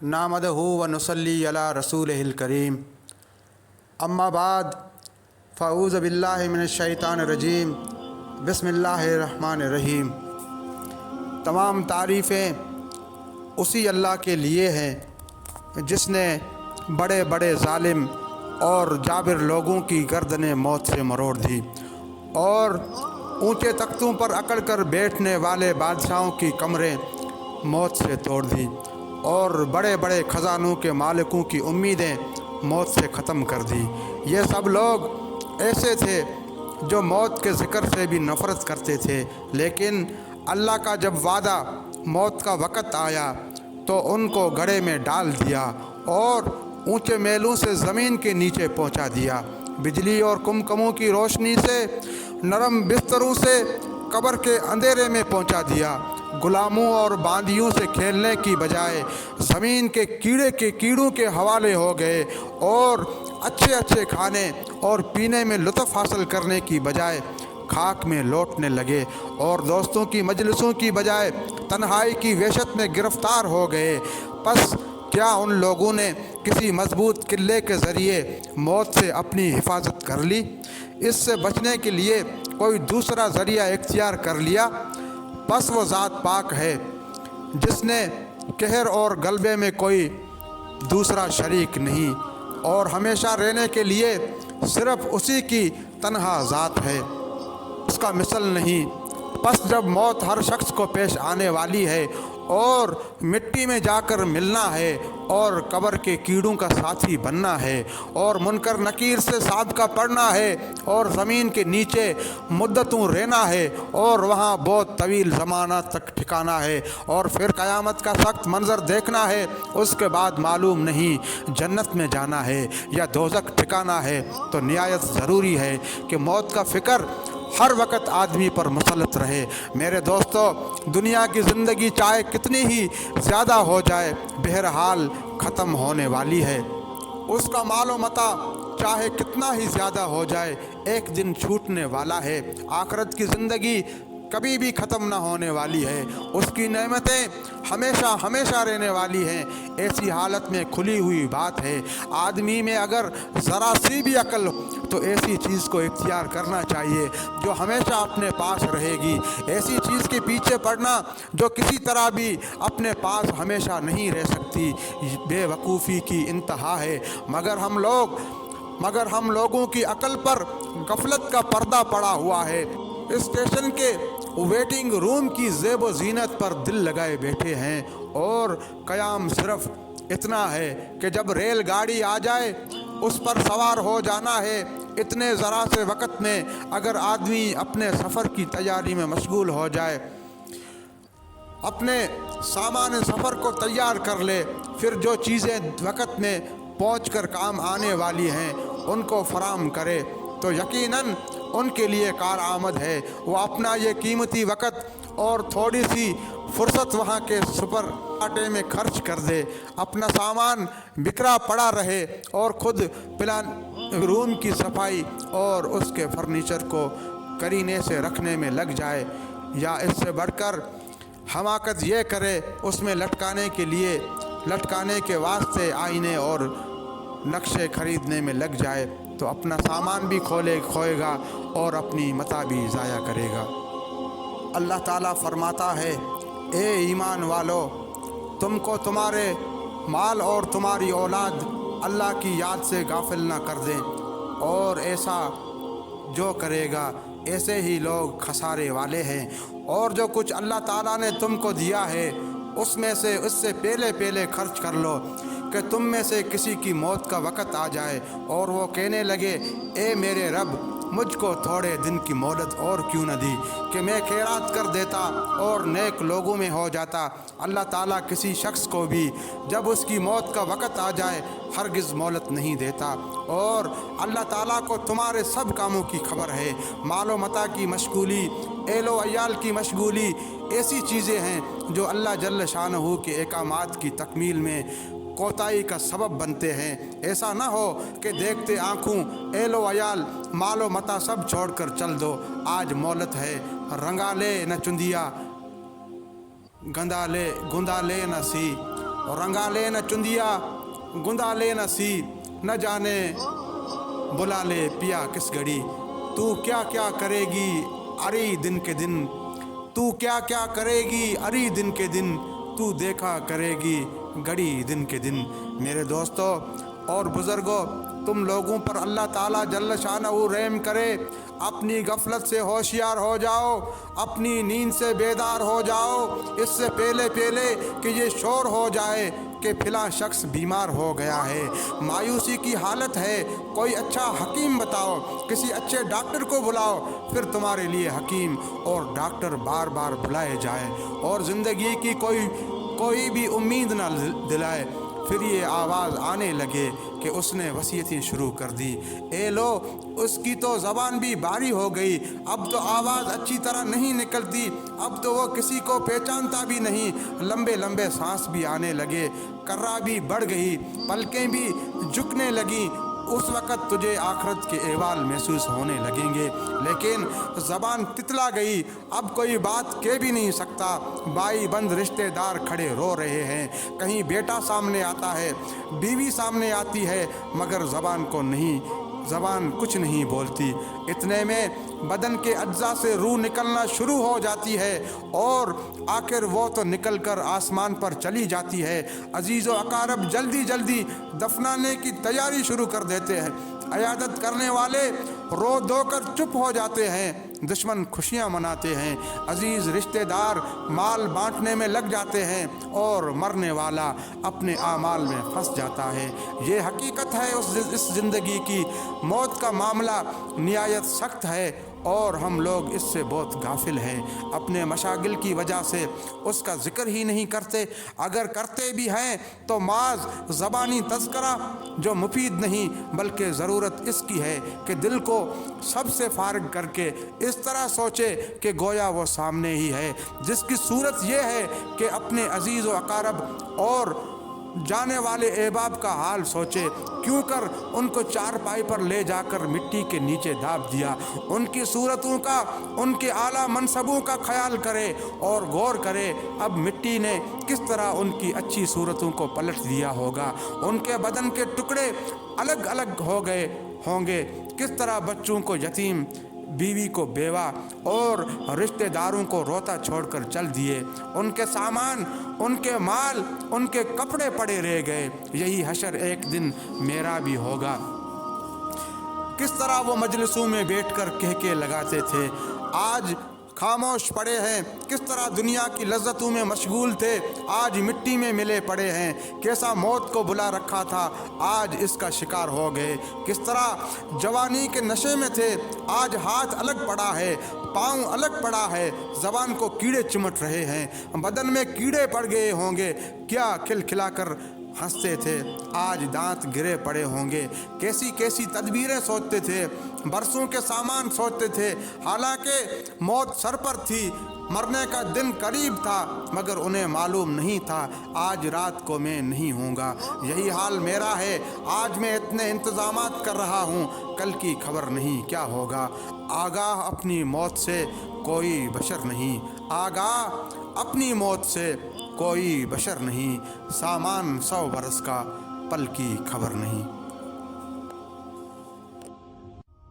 نحمدہ و نصلی علی رسولہ الکریم اما بعد فاعوذ باللہ من الشیطان الرجیم بسم اللہ الرحمن الرحیم۔ تمام تعریفیں اسی اللہ کے لیے ہیں جس نے بڑے بڑے ظالم اور جابر لوگوں کی گردنیں موت سے مروڑ دی اور اونچے تختوں پر اکڑ کر بیٹھنے والے بادشاہوں کی کمریں موت سے توڑ دی اور بڑے بڑے خزانوں کے مالکوں کی امیدیں موت سے ختم کر دی۔ یہ سب لوگ ایسے تھے جو موت کے ذکر سے بھی نفرت کرتے تھے، لیکن اللہ کا جب وعدہ موت کا وقت آیا تو ان کو گڑھے میں ڈال دیا اور اونچے میلوں سے زمین کے نیچے پہنچا دیا۔ بجلی اور کمکموں کی روشنی سے نرم بستروں سے قبر کے اندھیرے میں پہنچا دیا۔ غلاموں اور باندیوں سے کھیلنے کی بجائے زمین کے کیڑوں کے حوالے ہو گئے اور اچھے کھانے اور پینے میں لطف حاصل کرنے کی بجائے خاک میں لوٹنے لگے اور دوستوں کی مجلسوں کی بجائے تنہائی کی وحشت میں گرفتار ہو گئے۔ پس کیا ان لوگوں نے کسی مضبوط قلعے کے ذریعے موت سے اپنی حفاظت کر لی؟ اس سے بچنے کے لیے کوئی دوسرا ذریعہ اختیار کر لیا؟ پس وہ ذات پاک ہے جس نے قہر اور غلبے میں کوئی دوسرا شریک نہیں اور ہمیشہ رہنے کے لیے صرف اسی کی تنہا ذات ہے، اس کا مثل نہیں۔ پس جب موت ہر شخص کو پیش آنے والی ہے اور مٹی میں جا کر ملنا ہے اور قبر کے کیڑوں کا ساتھی بننا ہے اور منکر نکیر سے صادقہ پڑھنا ہے اور زمین کے نیچے مدتوں رہنا ہے اور وہاں بہت طویل زمانہ تک ٹھکانا ہے اور پھر قیامت کا سخت منظر دیکھنا ہے، اس کے بعد معلوم نہیں جنت میں جانا ہے یا دوزخ ٹھکانا ہے، تو نہایت ضروری ہے کہ موت کا فکر ہر وقت آدمی پر مسلط رہے۔ میرے دوستو، دنیا کی زندگی چاہے کتنی ہی زیادہ ہو جائے بہرحال ختم ہونے والی ہے۔ اس کا مال و متاع چاہے کتنا ہی زیادہ ہو جائے ایک دن چھوٹنے والا ہے۔ آخرت کی زندگی کبھی بھی ختم نہ ہونے والی ہے، اس کی نعمتیں ہمیشہ رہنے والی ہیں۔ ایسی حالت میں کھلی ہوئی بات ہے، آدمی میں اگر ذرا سی بھی عقل ہو تو ایسی چیز کو اختیار کرنا چاہیے جو ہمیشہ اپنے پاس رہے گی۔ ایسی چیز کے پیچھے پڑنا جو کسی طرح بھی اپنے پاس ہمیشہ نہیں رہ سکتی، بے وقوفی کی انتہا ہے۔ مگر ہم لوگوں کی عقل پر غفلت کا پردہ پڑا ہوا ہے۔ اسٹیشن کے ویٹنگ روم کی زیب و زینت پر دل لگائے بیٹھے ہیں اور قیام صرف اتنا ہے کہ جب ریل گاڑی آ جائے اس پر سوار ہو جانا ہے۔ اتنے ذرا سے وقت میں اگر آدمی اپنے سفر کی تیاری میں مشغول ہو جائے، اپنے سامان سفر کو تیار کر لے، پھر جو چیزیں وقت میں پہنچ کر کام آنے والی ہیں ان کو فراہم کرے تو یقیناً ان کے لیے کارآمد ہے۔ وہ اپنا یہ قیمتی وقت اور تھوڑی سی فرصت وہاں کے سپر آٹے میں خرچ کر دے، اپنا سامان بکھرا پڑا رہے اور خود پلان روم کی صفائی اور اس کے فرنیچر کو کرینے سے رکھنے میں لگ جائے، یا اس سے بڑھ کر حماقت یہ کرے اس میں لٹکانے کے واسطے آئینے اور نقشے خریدنے میں لگ جائے، تو اپنا سامان بھی کھوئے گا اور اپنی متاع بھی ضائع کرے گا۔ اللہ تعالیٰ فرماتا ہے، اے ایمان والو، تم کو تمہارے مال اور تمہاری اولاد اللہ کی یاد سے غافل نہ کر دیں، اور ایسا جو کرے گا ایسے ہی لوگ خسارے والے ہیں۔ اور جو کچھ اللہ تعالیٰ نے تم کو دیا ہے اس سے پہلے خرچ کر لو کہ تم میں سے کسی کی موت کا وقت آ جائے اور وہ کہنے لگے، اے میرے رب، مجھ کو تھوڑے دن کی مہلت اور کیوں نہ دی کہ میں خیرات کر دیتا اور نیک لوگوں میں ہو جاتا۔ اللہ تعالیٰ کسی شخص کو بھی جب اس کی موت کا وقت آ جائے ہرگز مہلت نہیں دیتا، اور اللہ تعالیٰ کو تمہارے سب کاموں کی خبر ہے۔ مال و متاع کی مشغولی، اہل و عیال کی مشغولی ایسی چیزیں ہیں جو اللہ جل شانہ کے احکامات کی تکمیل میں کوتاہی کا سبب بنتے ہیں۔ ایسا نہ ہو کہ دیکھتے آنکھوں اہل و عیال مال و متاع سب چھوڑ کر چل دو، آج مہلت ہے، رنگا لے نہ چندیا گندا لے نہ سی، رنگا لے نہ چندیا گندا لے نہ سی نہ جانے بلا لے پیا کس گھڑی تو کیا کیا کرے گی اری دن کے دن تو کیا کیا کرے گی اری دن کے دن تو دیکھا کرے گی گھڑی دن کے دن۔ میرے دوستو اور بزرگوں، تم لوگوں پر اللہ تعالیٰ جل شانہ رحم کرے، اپنی غفلت سے ہوشیار ہو جاؤ، اپنی نیند سے بیدار ہو جاؤ، اس سے پہلے کہ یہ شور ہو جائے کہ فلاں شخص بیمار ہو گیا ہے، مایوسی کی حالت ہے، کوئی اچھا حکیم بتاؤ، کسی اچھے ڈاکٹر کو بلاؤ، پھر تمہارے لیے حکیم اور ڈاکٹر بار بار بلائے جائے اور زندگی کی کوئی بھی امید نہ دلائے، پھر یہ آواز آنے لگے کہ اس نے وصیتیں شروع کر دی، اے لو اس کی تو زبان بھی بھاری ہو گئی، اب تو آواز اچھی طرح نہیں نکلتی، اب تو وہ کسی کو پہچانتا بھی نہیں، لمبے لمبے سانس بھی آنے لگے، کرا بھی بڑھ گئی، پلکیں بھی جھکنے لگیں، اس وقت تجھے آخرت کے احوال محسوس ہونے لگیں گے، لیکن زبان تتلا گئی، اب کوئی بات کہہ بھی نہیں سکتا، بائی بند رشتہ دار کھڑے رو رہے ہیں، کہیں بیٹا سامنے آتا ہے، بیوی سامنے آتی ہے، مگر زبان کچھ نہیں بولتی، اتنے میں بدن کے اجزاء سے روح نکلنا شروع ہو جاتی ہے اور آخر وہ تو نکل کر آسمان پر چلی جاتی ہے، عزیز و اقارب جلدی دفنانے کی تیاری شروع کر دیتے ہیں، عیادت کرنے والے رو دھو کر چپ ہو جاتے ہیں، دشمن خوشیاں مناتے ہیں، عزیز رشتہ دار مال بانٹنے میں لگ جاتے ہیں اور مرنے والا اپنے اعمال میں پھنس جاتا ہے۔ یہ حقیقت ہے اس زندگی کی، موت کا معاملہ نہایت سخت ہے اور ہم لوگ اس سے بہت غافل ہیں، اپنے مشاغل کی وجہ سے اس کا ذکر ہی نہیں کرتے، اگر کرتے بھی ہیں تو محض زبانی تذکرہ جو مفید نہیں، بلکہ ضرورت اس کی ہے کہ دل کو سب سے فارغ کر کے اس طرح سوچے کہ گویا وہ سامنے ہی ہے، جس کی صورت یہ ہے کہ اپنے عزیز و اقارب اور جانے والے احباب کا حال سوچے، کیوں کر ان کو چارپائی پر لے جا کر مٹی کے نیچے داب دیا، ان کی صورتوں کا، ان کے اعلیٰ منصبوں کا خیال کرے اور غور کرے، اب مٹی نے کس طرح ان کی اچھی صورتوں کو پلٹ دیا ہوگا، ان کے بدن کے ٹکڑے الگ الگ ہو گئے ہوں گے، کس طرح بچوں کو یتیم، بیوی کو بیوہ اور رشتہ داروں کو روتا چھوڑ کر چل دیے، ان کے سامان، ان کے مال، ان کے کپڑے پڑے رہ گئے، یہی حشر ایک دن میرا بھی ہوگا۔ کس طرح وہ مجلسوں میں بیٹھ کر کہکے لگاتے تھے، آج خاموش پڑے ہیں، کس طرح دنیا کی لذتوں میں مشغول تھے، آج مٹی میں ملے پڑے ہیں، کیسا موت کو بلا رکھا تھا، آج اس کا شکار ہو گئے، کس طرح جوانی کے نشے میں تھے، آج ہاتھ الگ پڑا ہے، پاؤں الگ پڑا ہے، زبان کو کیڑے چمٹ رہے ہیں، بدن میں کیڑے پڑ گئے ہوں گے، کیا کھلکھلا کر ہنستے تھے، آج دانت گرے پڑے ہوں گے، کیسی تدبیریں سوچتے تھے، برسوں کے سامان سوچتے تھے، حالانکہ موت سر پر تھی، مرنے کا دن قریب تھا، مگر انہیں معلوم نہیں تھا آج رات کو میں نہیں ہوں گا، یہی حال میرا ہے، آج میں اتنے انتظامات کر رہا ہوں، کل کی خبر نہیں کیا ہوگا، آگاہ اپنی موت سے کوئی بشر نہیں، آگاہ اپنی موت سے کوئی بشر نہیں، سامان 100 برس کا، پل کی خبر نہیں۔